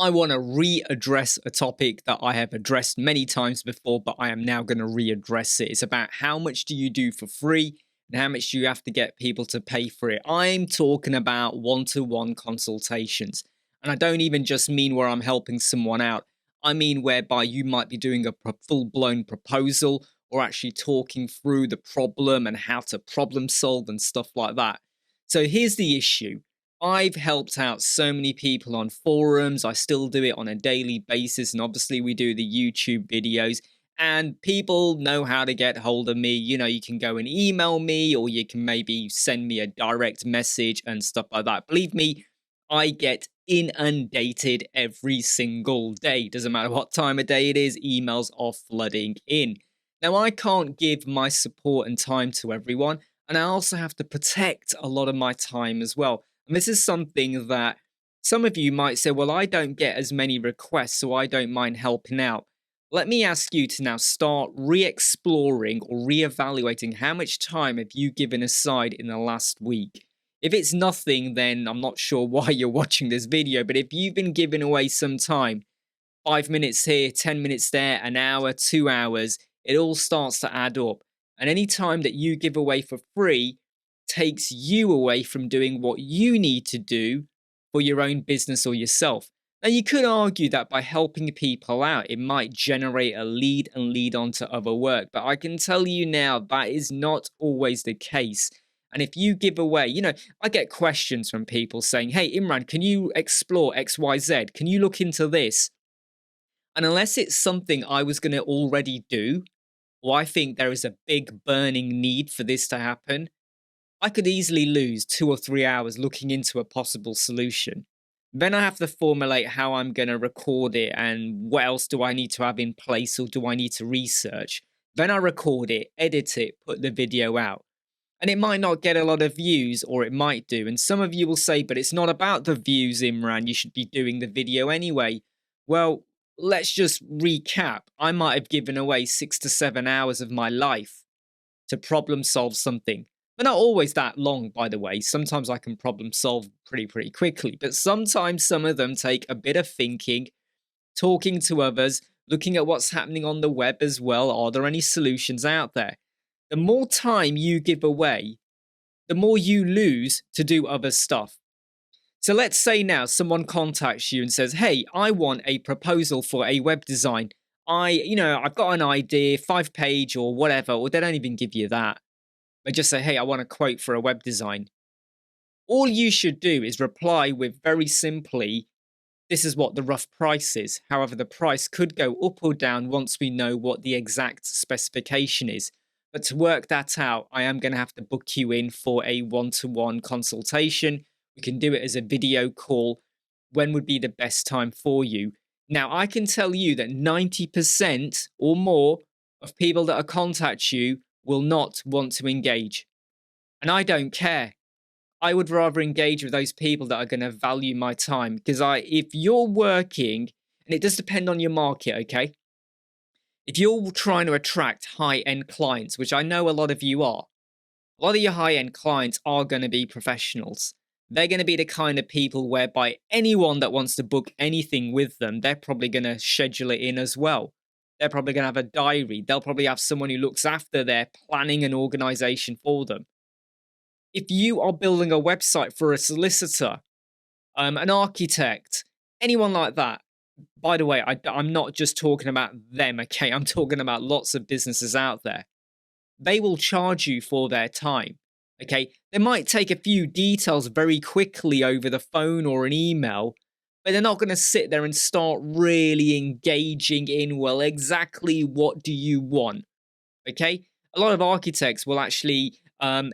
I want to readdress a topic that I have addressed many times before, but I am now going to readdress it. It's about how much do you do for free and how much do you have to get people to pay for it. I'm talking about one-to-one consultations. And I don't even just mean where I'm helping someone out. I mean whereby you might be doing a full-blown proposal or actually talking through the problem and how to problem solve and stuff like that. So here's the issue. I've helped out so many people on forums. I still do it on a daily basis. And obviously, we do the YouTube videos. And people know how to get hold of me. You can go and email me, or you can maybe send me a direct message and stuff like that. Believe me, I get inundated every single day. Doesn't matter what time of day it is, emails are flooding in. Now, I can't give my support and time to everyone. And I also have to protect a lot of my time as well. And this is something that some of you might say, well, I don't get as many requests, so I don't mind helping out. Let me ask you to now start re-exploring or re-evaluating how much time have you given aside in the last week. If it's nothing, then I'm not sure why you're watching this video, but if you've been giving away some time, 5 minutes here, 10 minutes there, an hour, 2 hours, it all starts to add up. And any time that you give away for free takes you away from doing what you need to do for your own business or yourself. Now, you could argue that by helping people out, it might generate a lead and lead on to other work. But I can tell you now, that is not always the case. And if you give away, I get questions from people saying, hey, Imran, can you explore XYZ? Can you look into this? And unless it's something I was going to already do, or I think there is a big burning need for this to happen, I could easily lose 2 or 3 hours looking into a possible solution. Then I have to formulate how I'm going to record it and what else do I need to have in place or do I need to research. Then I record it, edit it, put the video out. And it might not get a lot of views, or it might do. And some of you will say, but it's not about the views, Imran. You should be doing the video anyway. Well, let's just recap. I might have given away 6 to 7 hours of my life to problem solve something. But not always that long, by the way. Sometimes I can problem solve pretty quickly. But sometimes some of them take a bit of thinking, talking to others, looking at what's happening on the web as well. Are there any solutions out there? The more time you give away, the more you lose to do other stuff. So let's say now someone contacts you and says, hey, I want a proposal for a web design. I've got an idea, 5-page or whatever, or they don't even give you that. They just say, hey, I want a quote for a web design. All you should do is reply with very simply, this is what the rough price is. However, the price could go up or down once we know what the exact specification is. But to work that out, I am going to have to book you in for a one-to-one consultation. We can do it as a video call. When would be the best time for you? Now, I can tell you that 90% or more of people that contact you will not want to engage. And I don't care. I would rather engage with those people that are going to value my time. Because if you're working, and it does depend on your market, okay? If you're trying to attract high-end clients, which I know a lot of you are, a lot of your high-end clients are going to be professionals. They're going to be the kind of people whereby anyone that wants to book anything with them, they're probably going to schedule it in as well. They're probably going to have a diary. They'll probably have someone who looks after their planning and organization for them. If you are building a website for a solicitor, an architect, anyone like that, by the way, I'm not just talking about them, okay? I'm talking about lots of businesses out there. They will charge you for their time, okay? They might take a few details very quickly over the phone or an email, but they're not going to sit there and start really engaging in, well, exactly what do you want, okay? A lot of architects will actually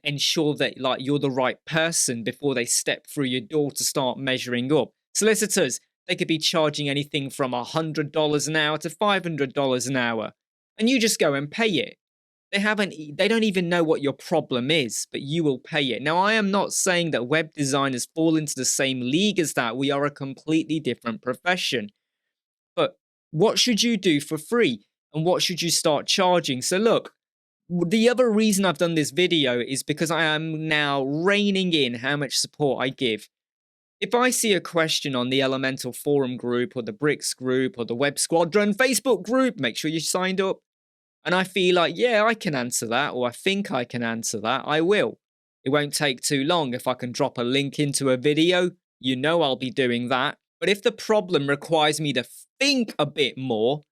ensure that you're the right person before they step through your door to start measuring up. Solicitors, they could be charging anything from $100 an hour to $500 an hour, and you just go and pay it. They don't even know what your problem is, but you will pay it. Now, I am not saying that web designers fall into the same league as that. We are a completely different profession. But what should you do for free? And what should you start charging? So look, the other reason I've done this video is because I am now reining in how much support I give. If I see a question on the Elemental Forum group or the Bricks group or the Web Squadron Facebook group, make sure you signed up. And I feel like, yeah, I can answer that, or I think I can answer that, I will. It won't take too long. If I can drop a link into a video, you know I'll be doing that. But if the problem requires me to think a bit more,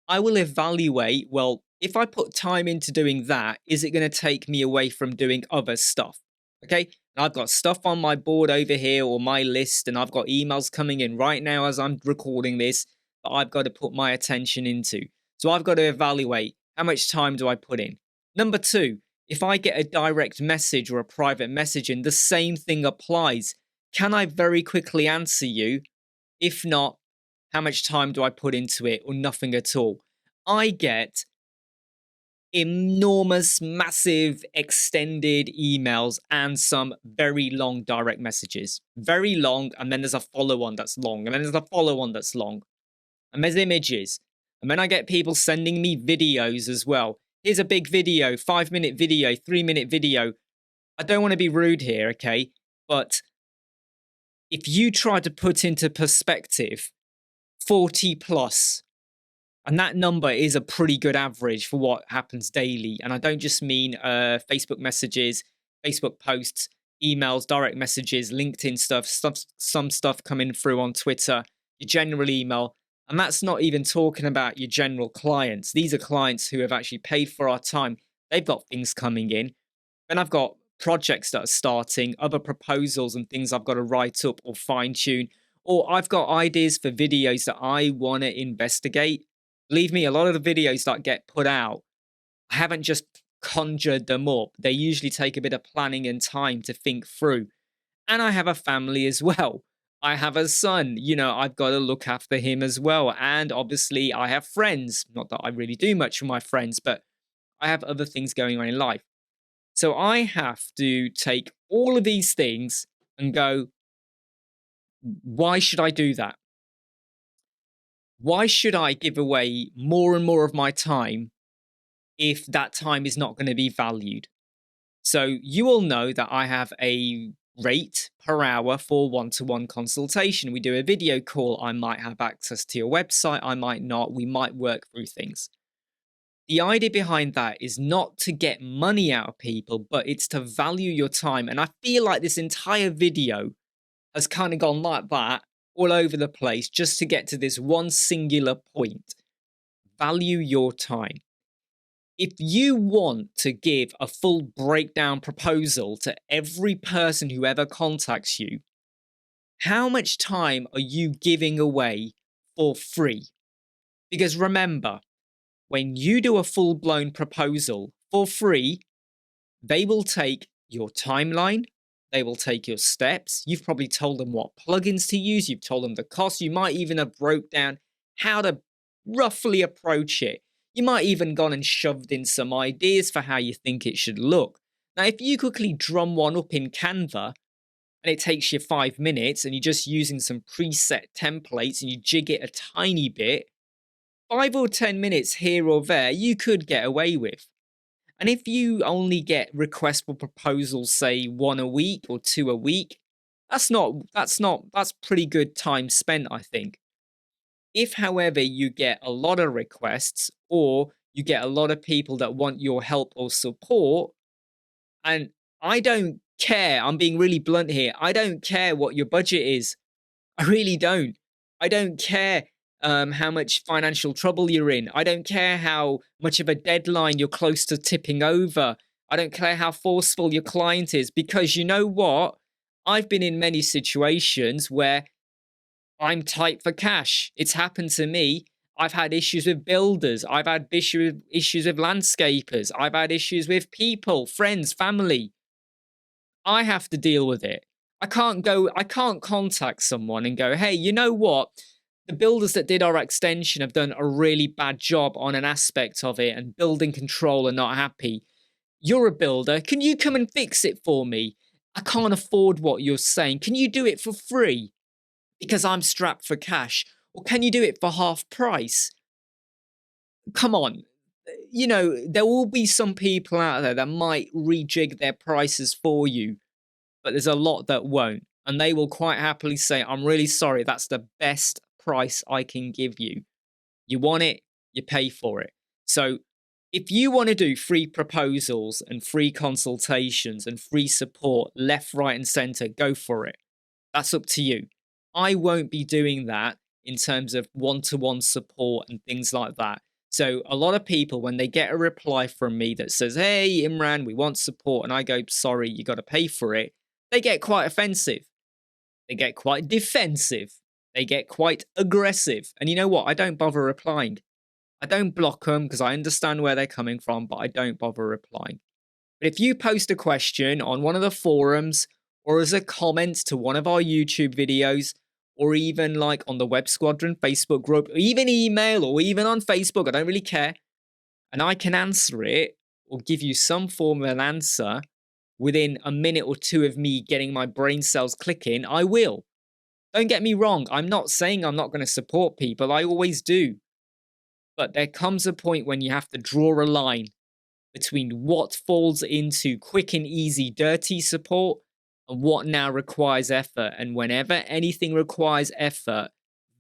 I will evaluate, well, if I put time into doing that, is it going to take me away from doing other stuff? Okay. And I've got stuff on my board over here or my list, and I've got emails coming in right now as I'm recording this that I've got to put my attention into. So I've got to evaluate, how much time do I put in? Number two, if I get a direct message or a private message in, the same thing applies. Can I very quickly answer you? If not, how much time do I put into it, or nothing at all? I get enormous, massive, extended emails and some very long direct messages. Very long, and then there's a follow-on that's long, and then there's a follow-on that's long. And there's images. And then I get people sending me videos as well. Here's a big video, 5-minute video, 3-minute video. I don't want to be rude here, okay? But if you try to put into perspective 40 plus, and that number is a pretty good average for what happens daily. And I don't just mean Facebook messages, Facebook posts, emails, direct messages, LinkedIn stuff, some stuff coming through on Twitter, your general email. And that's not even talking about your general clients. These are clients who have actually paid for our time. They've got things coming in. Then I've got projects that are starting, other proposals and things I've got to write up or fine tune. Or I've got ideas for videos that I want to investigate. Believe me, a lot of the videos that get put out, I haven't just conjured them up. They usually take a bit of planning and time to think through. And I have a family as well. I have a son, I've got to look after him as well. And obviously, I have friends. Not that I really do much for my friends, but I have other things going on in life. So I have to take all of these things and go, why should I do that? Why should I give away more and more of my time if that time is not going to be valued? So you all know that I have a rate per hour for one-to-one consultation. We do a video call. I might have access to your website. I might not. We might work through things. The idea behind that is not to get money out of people, but it's to value your time. And I feel like this entire video has kind of gone like that all over the place just to get to this one singular point. Value your time. If you want to give a full breakdown proposal to every person who ever contacts you, how much time are you giving away for free? Because remember, when you do a full-blown proposal for free, they will take your timeline, they will take your steps. You've probably told them what plugins to use, you've told them the cost, you might even have broke down how to roughly approach it. You might even gone and shoved in some ideas for how you think it should look. Now, if you quickly drum one up in Canva and it takes you 5 minutes and you're just using some preset templates and you jig it a tiny bit, 5 or 10 minutes here or there, you could get away with. And if you only get requests for proposals, say 1 a week or 2 a week, that's pretty good time spent, I think. If, however, you get a lot of requests or you get a lot of people that want your help or support, and I don't care, I'm being really blunt here, I don't care what your budget is. I really don't. I don't care how much financial trouble you're in. I don't care how much of a deadline you're close to tipping over. I don't care how forceful your client is, because you know what? I've been in many situations where I'm tight for cash. It's happened to me. I've had issues with builders. I've had issues with landscapers. I've had issues with people, friends, family. I have to deal with it. I can't contact someone and go, hey, you know what? The builders that did our extension have done a really bad job on an aspect of it, and building control are not happy. You're a builder. Can you come and fix it for me? I can't afford what you're saying. Can you do it for free? Because I'm strapped for cash. Or can you do it for half price? Come on. There will be some people out there that might rejig their prices for you, but there's a lot that won't. And they will quite happily say, I'm really sorry, that's the best price I can give you. You want it, you pay for it. So if you want to do free proposals and free consultations and free support left, right, and center, go for it. That's up to you. I won't be doing that in terms of one-to-one support and things like that. So a lot of people, when they get a reply from me that says, hey, Imran, we want support, and I go, sorry, you got to pay for it, they get quite offensive. They get quite defensive. They get quite aggressive. And you know what? I don't bother replying. I don't block them because I understand where they're coming from, but I don't bother replying. But if you post a question on one of the forums or as a comment to one of our YouTube videos, or even like on the Web Squadron Facebook group, or even email, or even on Facebook, I don't really care, and I can answer it or give you some form of an answer within a minute or two of me getting my brain cells clicking, I will. Don't get me wrong, I'm not saying I'm not going to support people, I always do. But there comes a point when you have to draw a line between what falls into quick and easy dirty support and what now requires effort. And whenever anything requires effort,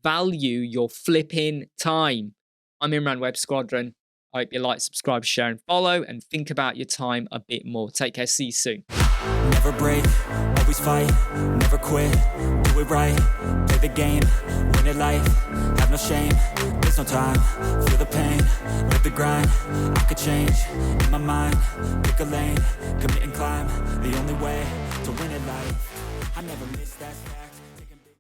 value your flipping time. I'm Imran Web Squadron. I hope you like, subscribe, share, and follow, and think about your time a bit more. Take care. See you soon. Never break, always fight, never quit, do it right, play the game, win it life, have no shame, there's no time, feel the pain, live the grind, I could change, in my mind, pick a lane, commit and climb, the only way to win it life, I never miss that.